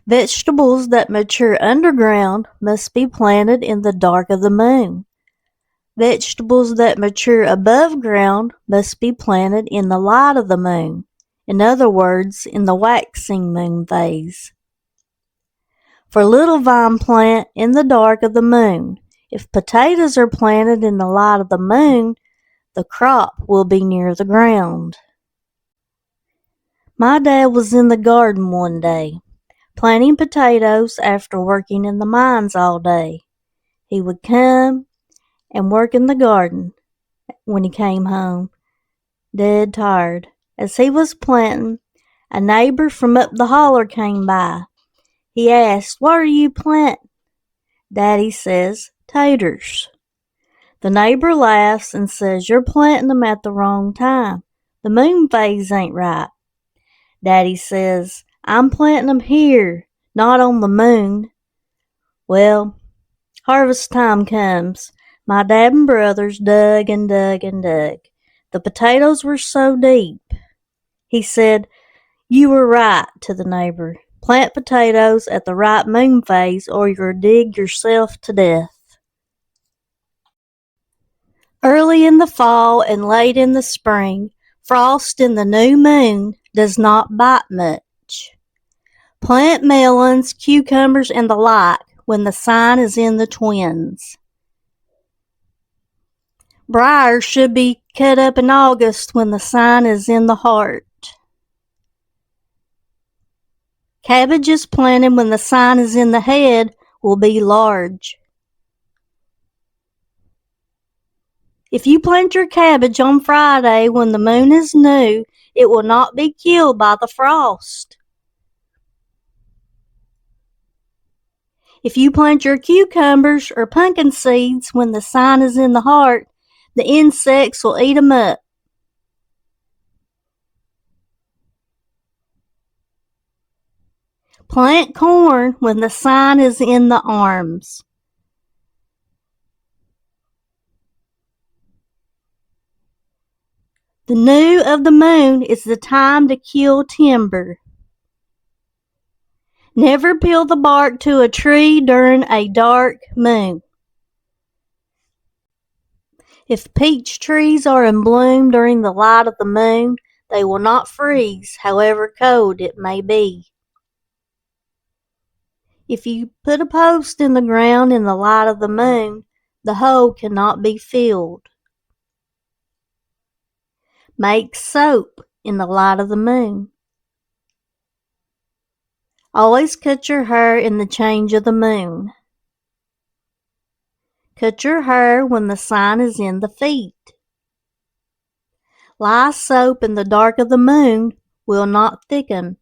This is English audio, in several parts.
Vegetables that mature underground must be planted in the dark of the moon. Vegetables that mature above ground must be planted in the light of the moon, in other words, in the waxing moon phase. For little vine plant in the dark of the moon. If potatoes are planted in the light of the moon, the crop will be near the ground. My dad was in the garden one day, planting potatoes after working in the mines all day. He would come and work in the garden when he came home, dead tired. As he was planting, a neighbor from up the holler came by. He asked, "What are you planting?" Daddy says, "Taters." The neighbor laughs and says, "You're planting them at the wrong time. The moon phase ain't right." Daddy says, "I'm planting them here, not on the moon." Well, harvest time comes. My dad and brothers dug and dug and dug. The potatoes were so deep. He said, "You were right," to the neighbor. "Plant potatoes at the right moon phase or you'll dig yourself to death." Early in the fall and late in the spring, frost in the new moon does not bite much. Plant melons, cucumbers, and the like when the sign is in the twins. Briars should be cut up in August when the sign is in the heart. Cabbages planted when the sign is in the head will be large. If you plant your cabbage on Friday when the moon is new, it will not be killed by the frost. If you plant your cucumbers or pumpkin seeds when the sign is in the heart, the insects will eat them up. Plant corn when the sign is in the arms. The new of the moon is the time to kill timber. Never peel the bark to a tree during a dark moon. If peach trees are in bloom during the light of the moon, they will not freeze, however cold it may be. If you put a post in the ground in the light of the moon, the hole cannot be filled. Make soap in the light of the moon. Always cut your hair in the change of the moon. Cut your hair when the sign is in the feet. Lye soap in the dark of the moon will not thicken.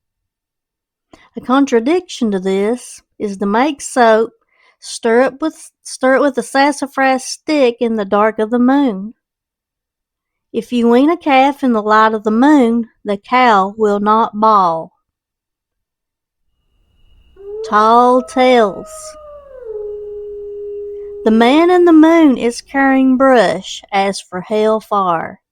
A contradiction to this is to make soap, stir it with a sassafras stick in the dark of the moon. If you wean a calf in the light of the moon, the cow will not bawl. Tall tales. The man in the moon is carrying brush as for hellfire.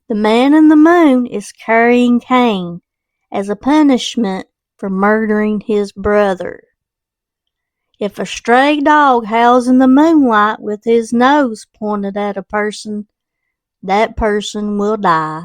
The man in the moon is carrying Cain as a punishment for murdering his brother. If a stray dog howls in the moonlight with his nose pointed at a person, that person will die.